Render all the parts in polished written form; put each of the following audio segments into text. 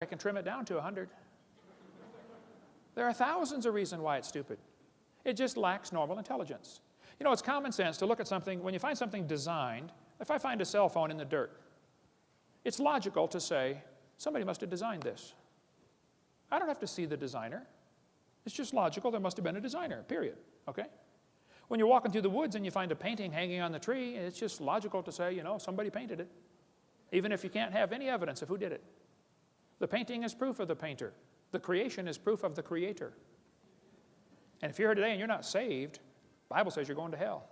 I can trim it down to 100. There are thousands of reasons why it's stupid. It just lacks normal intelligence. You know, it's common sense to look at something, when you find something designed, if I find a cell phone in the dirt, it's logical to say, somebody must have designed this. I don't have to see the designer. It's just logical, there must have been a designer, period, okay? When you're walking through the woods and you find a painting hanging on the tree, it's just logical to say, you know, somebody painted it, even if you can't have any evidence of who did it. The painting is proof of the painter. The creation is proof of the creator. And if you're here today and you're not saved, the Bible says you're going to hell.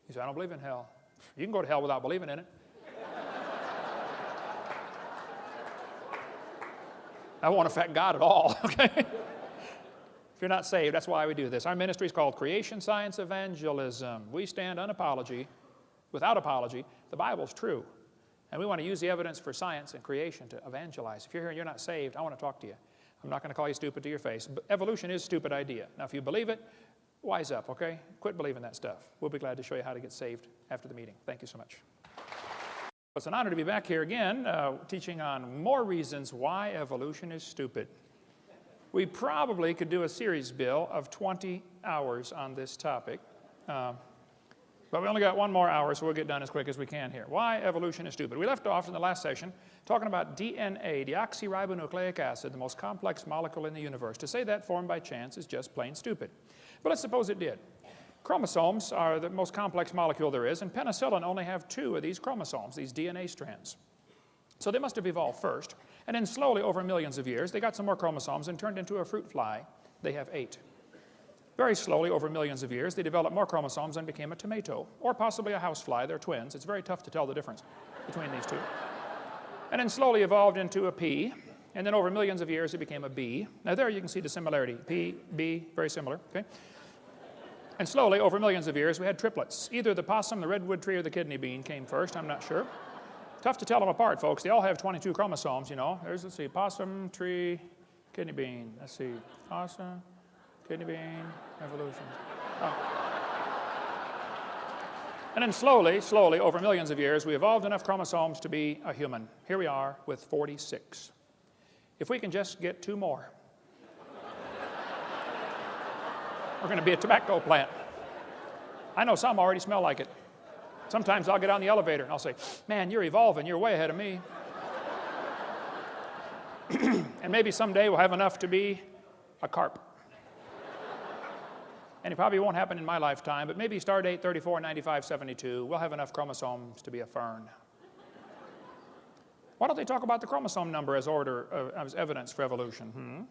You say, I don't believe in hell. You can go to hell without believing in it. That won't affect God at all, okay? If you're not saved, that's why we do this. Our ministry is called Creation Science Evangelism. We stand without apology. The Bible's true. And we want to use the evidence for science and creation to evangelize. If you're here and you're not saved, I want to talk to you. I'm not going to call you stupid to your face. But evolution is a stupid idea. Now, if you believe it, wise up, okay? Quit believing that stuff. We'll be glad to show you how to get saved after the meeting. Thank you so much. It's an honor to be back here again, teaching on more reasons why evolution is stupid. We probably could do a series, Bill, of 20 hours on this topic. But we only got one more hour, so we'll get done as quick as we can here. Why evolution is stupid. We left off in the last session talking about DNA, deoxyribonucleic acid, the most complex molecule in the universe. To say that formed by chance is just plain stupid. But let's suppose it did. Chromosomes are the most complex molecule there is, and penicillin only have 2 of these chromosomes, these DNA strands. So they must have evolved first, and then slowly over millions of years, they got some more chromosomes and turned into a fruit fly. They have 8. Very slowly over millions of years, they developed more chromosomes and became a tomato, or possibly a housefly. They're twins. It's very tough to tell the difference between these two. And then slowly evolved into a pea, and then over millions of years, it became a bee. Now there you can see the similarity. Pea, bee, very similar, okay? And slowly, over millions of years, we had triplets. Either the possum, the redwood tree, or the kidney bean came first. I'm not sure. Tough to tell them apart, folks. They all have 22 chromosomes, you know. Let's see, possum, tree, kidney bean. Let's see, possum, kidney bean, evolution. Oh. And then slowly, over millions of years, we evolved enough chromosomes to be a human. Here we are with 46. If we can just get 2 more, we're going to be a tobacco plant. I know some already smell like it. Sometimes I'll get on the elevator and I'll say, man, you're evolving. You're way ahead of me. And maybe someday we'll have enough to be a carp. And it probably won't happen in my lifetime, but maybe star date 349572, we'll have enough chromosomes to be a fern. Why don't they talk about the chromosome number as evidence for evolution?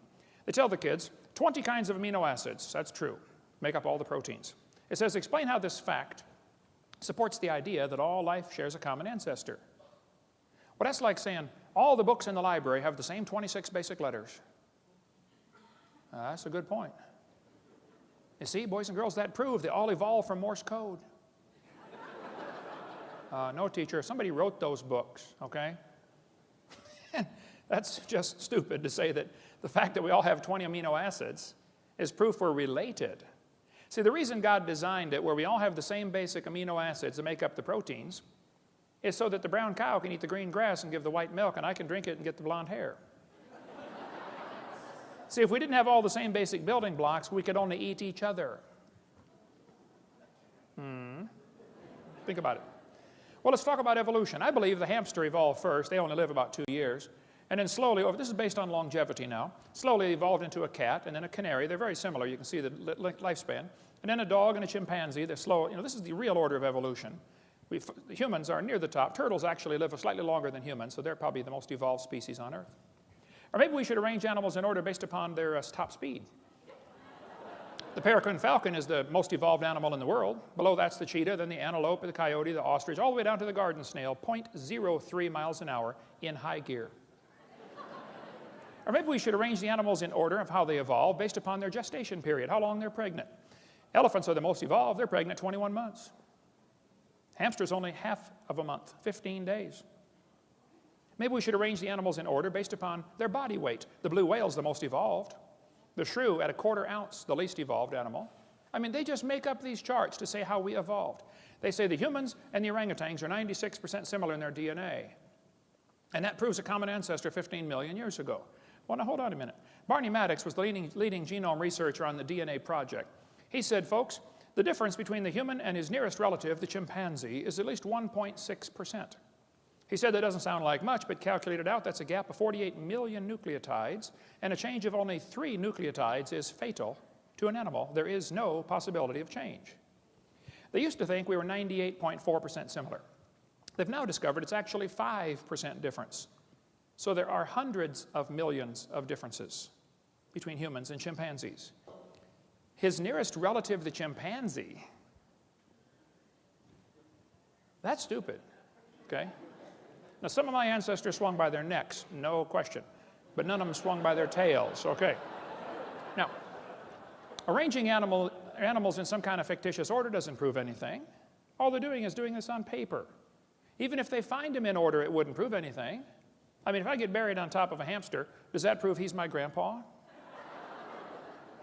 They tell the kids 20 kinds of amino acids, that's true, make up all the proteins. It says, explain how this fact supports the idea that all life shares a common ancestor. Well, that's like saying all the books in the library have the same 26 basic letters. That's a good point. You see, boys and girls, that proves they all evolved from Morse code. No, teacher, somebody wrote those books, okay? That's just stupid to say that the fact that we all have 20 amino acids is proof we're related. See, the reason God designed it where we all have the same basic amino acids that make up the proteins is so that the brown cow can eat the green grass and give the white milk, and I can drink it and get the blonde hair. See, if we didn't have all the same basic building blocks, we could only eat each other. Think about it. Well, let's talk about evolution. I believe the hamster evolved first. They only live about 2 years. And then slowly, this is based on longevity now, slowly evolved into a cat and then a canary. They're very similar. You can see the lifespan. And then a dog and a chimpanzee. They're slow. You know, this is the real order of evolution. Humans are near the top. Turtles actually live slightly longer than humans, so they're probably the most evolved species on Earth. Or maybe we should arrange animals in order based upon their top speed. The peregrine falcon is the most evolved animal in the world. Below that's the cheetah, then the antelope, the coyote, the ostrich, all the way down to the garden snail, 0.03 miles an hour in high gear. Or maybe we should arrange the animals in order of how they evolve based upon their gestation period, how long they're pregnant. Elephants are the most evolved. They're pregnant 21 months. Hamsters only half of a month, 15 days. Maybe we should arrange the animals in order based upon their body weight. The blue whale's the most evolved. The shrew at 1/4 ounce, the least evolved animal. I mean, they just make up these charts to say how we evolved. They say the humans and the orangutans are 96% similar in their DNA. And that proves a common ancestor 15 million years ago. Well, now hold on a minute. Barney Maddox was the leading genome researcher on the DNA project. He said, folks, the difference between the human and his nearest relative, the chimpanzee, is at least 1.6%. He said that doesn't sound like much, but calculated out, that's a gap of 48 million nucleotides, and a change of only 3 nucleotides is fatal to an animal. There is no possibility of change. They used to think we were 98.4% similar. They've now discovered it's actually 5% difference. So there are hundreds of millions of differences between humans and chimpanzees. His nearest relative, the chimpanzee, that's stupid, okay? Now, some of my ancestors swung by their necks, no question, but none of them swung by their tails, okay? Now, arranging animals in some kind of fictitious order doesn't prove anything. All they're doing is doing this on paper. Even if they find him in order, it wouldn't prove anything. I mean, if I get buried on top of a hamster, does that prove he's my grandpa?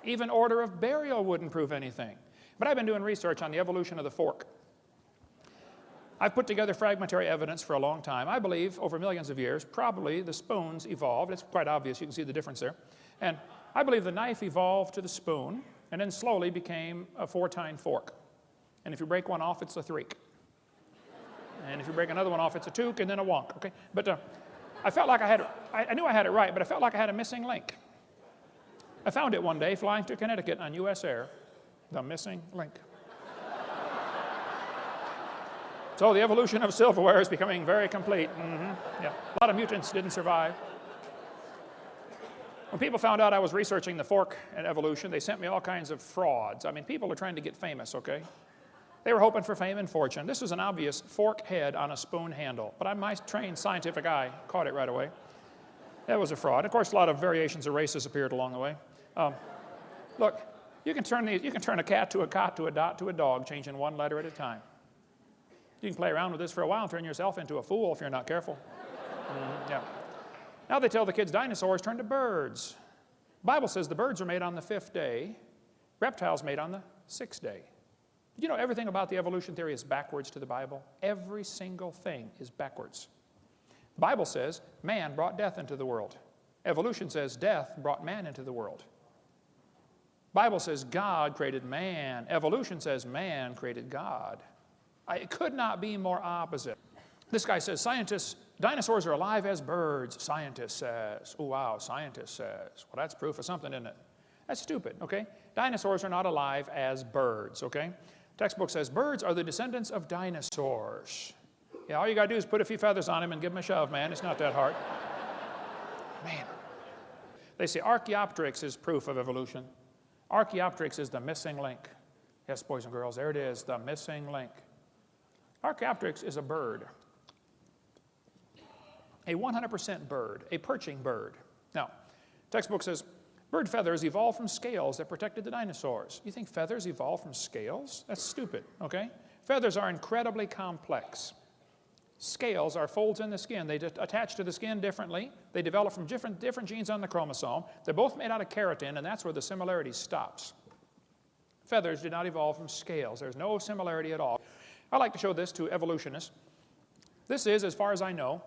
Even order of burial wouldn't prove anything. But I've been doing research on the evolution of the fork. I've put together fragmentary evidence for a long time. I believe over millions of years, probably the spoons evolved. It's quite obvious. You can see the difference there. And I believe the knife evolved to the spoon and then slowly became a 4-tine fork. And if you break one off, it's a threek. And if you break another one off, it's a toque and then a wonk, okay? But I felt like I knew I had it right, but I felt like I had a missing link. I found it one day flying to Connecticut on US Air, the missing link. So the evolution of silverware is becoming very complete. Yeah. A lot of mutants didn't survive. When people found out I was researching the fork and evolution, they sent me all kinds of frauds. I mean, people are trying to get famous, okay? They were hoping for fame and fortune. This was an obvious fork head on a spoon handle, but my trained scientific eye caught it right away. That was a fraud. Of course, a lot of variations of races appeared along the way. Look, you can turn a cat to a cot to a dot to a dog, changing one letter at a time. You can play around with this for a while and turn yourself into a fool if you're not careful. Yeah. Now they tell the kids dinosaurs turned to birds. The Bible says the birds are made on the 5th day, reptiles made on the 6th day. You know, everything about the evolution theory is backwards to the Bible. Every single thing is backwards. The Bible says man brought death into the world. Evolution says death brought man into the world. The Bible says God created man. Evolution says man created God. It could not be more opposite. This guy says dinosaurs are alive as birds. Scientist says. Oh, wow, scientist says. Well, that's proof of something, isn't it? That's stupid, okay? Dinosaurs are not alive as birds, okay? Textbook says birds are the descendants of dinosaurs. Yeah, all you got to do is put a few feathers on him and give him a shove, man. It's not that hard. Man. They say Archaeopteryx is proof of evolution. Archaeopteryx is the missing link. Yes, boys and girls, there it is, the missing link. Archaeopteryx is a bird. A 100% bird, a perching bird. Now, textbook says bird feathers evolved from scales that protected the dinosaurs. You think feathers evolved from scales? That's stupid, okay? Feathers are incredibly complex. Scales are folds in the skin. They attach to the skin differently. They develop from different genes on the chromosome. They're both made out of keratin, and that's where the similarity stops. Feathers did not evolve from scales. There's no similarity at all. I like to show this to evolutionists. This is, as far as I know,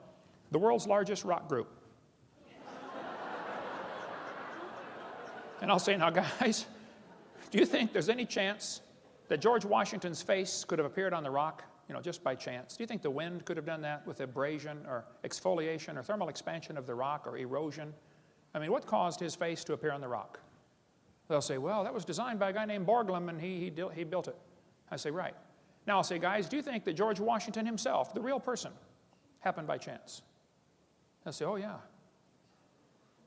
the world's largest rock group. And I'll say, now guys, do you think there's any chance that George Washington's face could have appeared on the rock, just by chance? Do you think the wind could have done that with abrasion or exfoliation or thermal expansion of the rock or erosion? I mean, what caused his face to appear on the rock? They'll say, well, that was designed by a guy named Borglum and he built it. I say, right. Now I'll say, guys, do you think that George Washington himself, the real person, happened by chance? They'll say, oh yeah.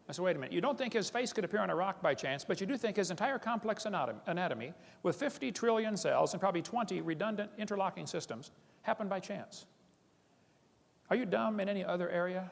I said, wait a minute, you don't think his face could appear on a rock by chance, but you do think his entire complex anatomy with 50 trillion cells and probably 20 redundant interlocking systems happened by chance. Are you dumb in any other area?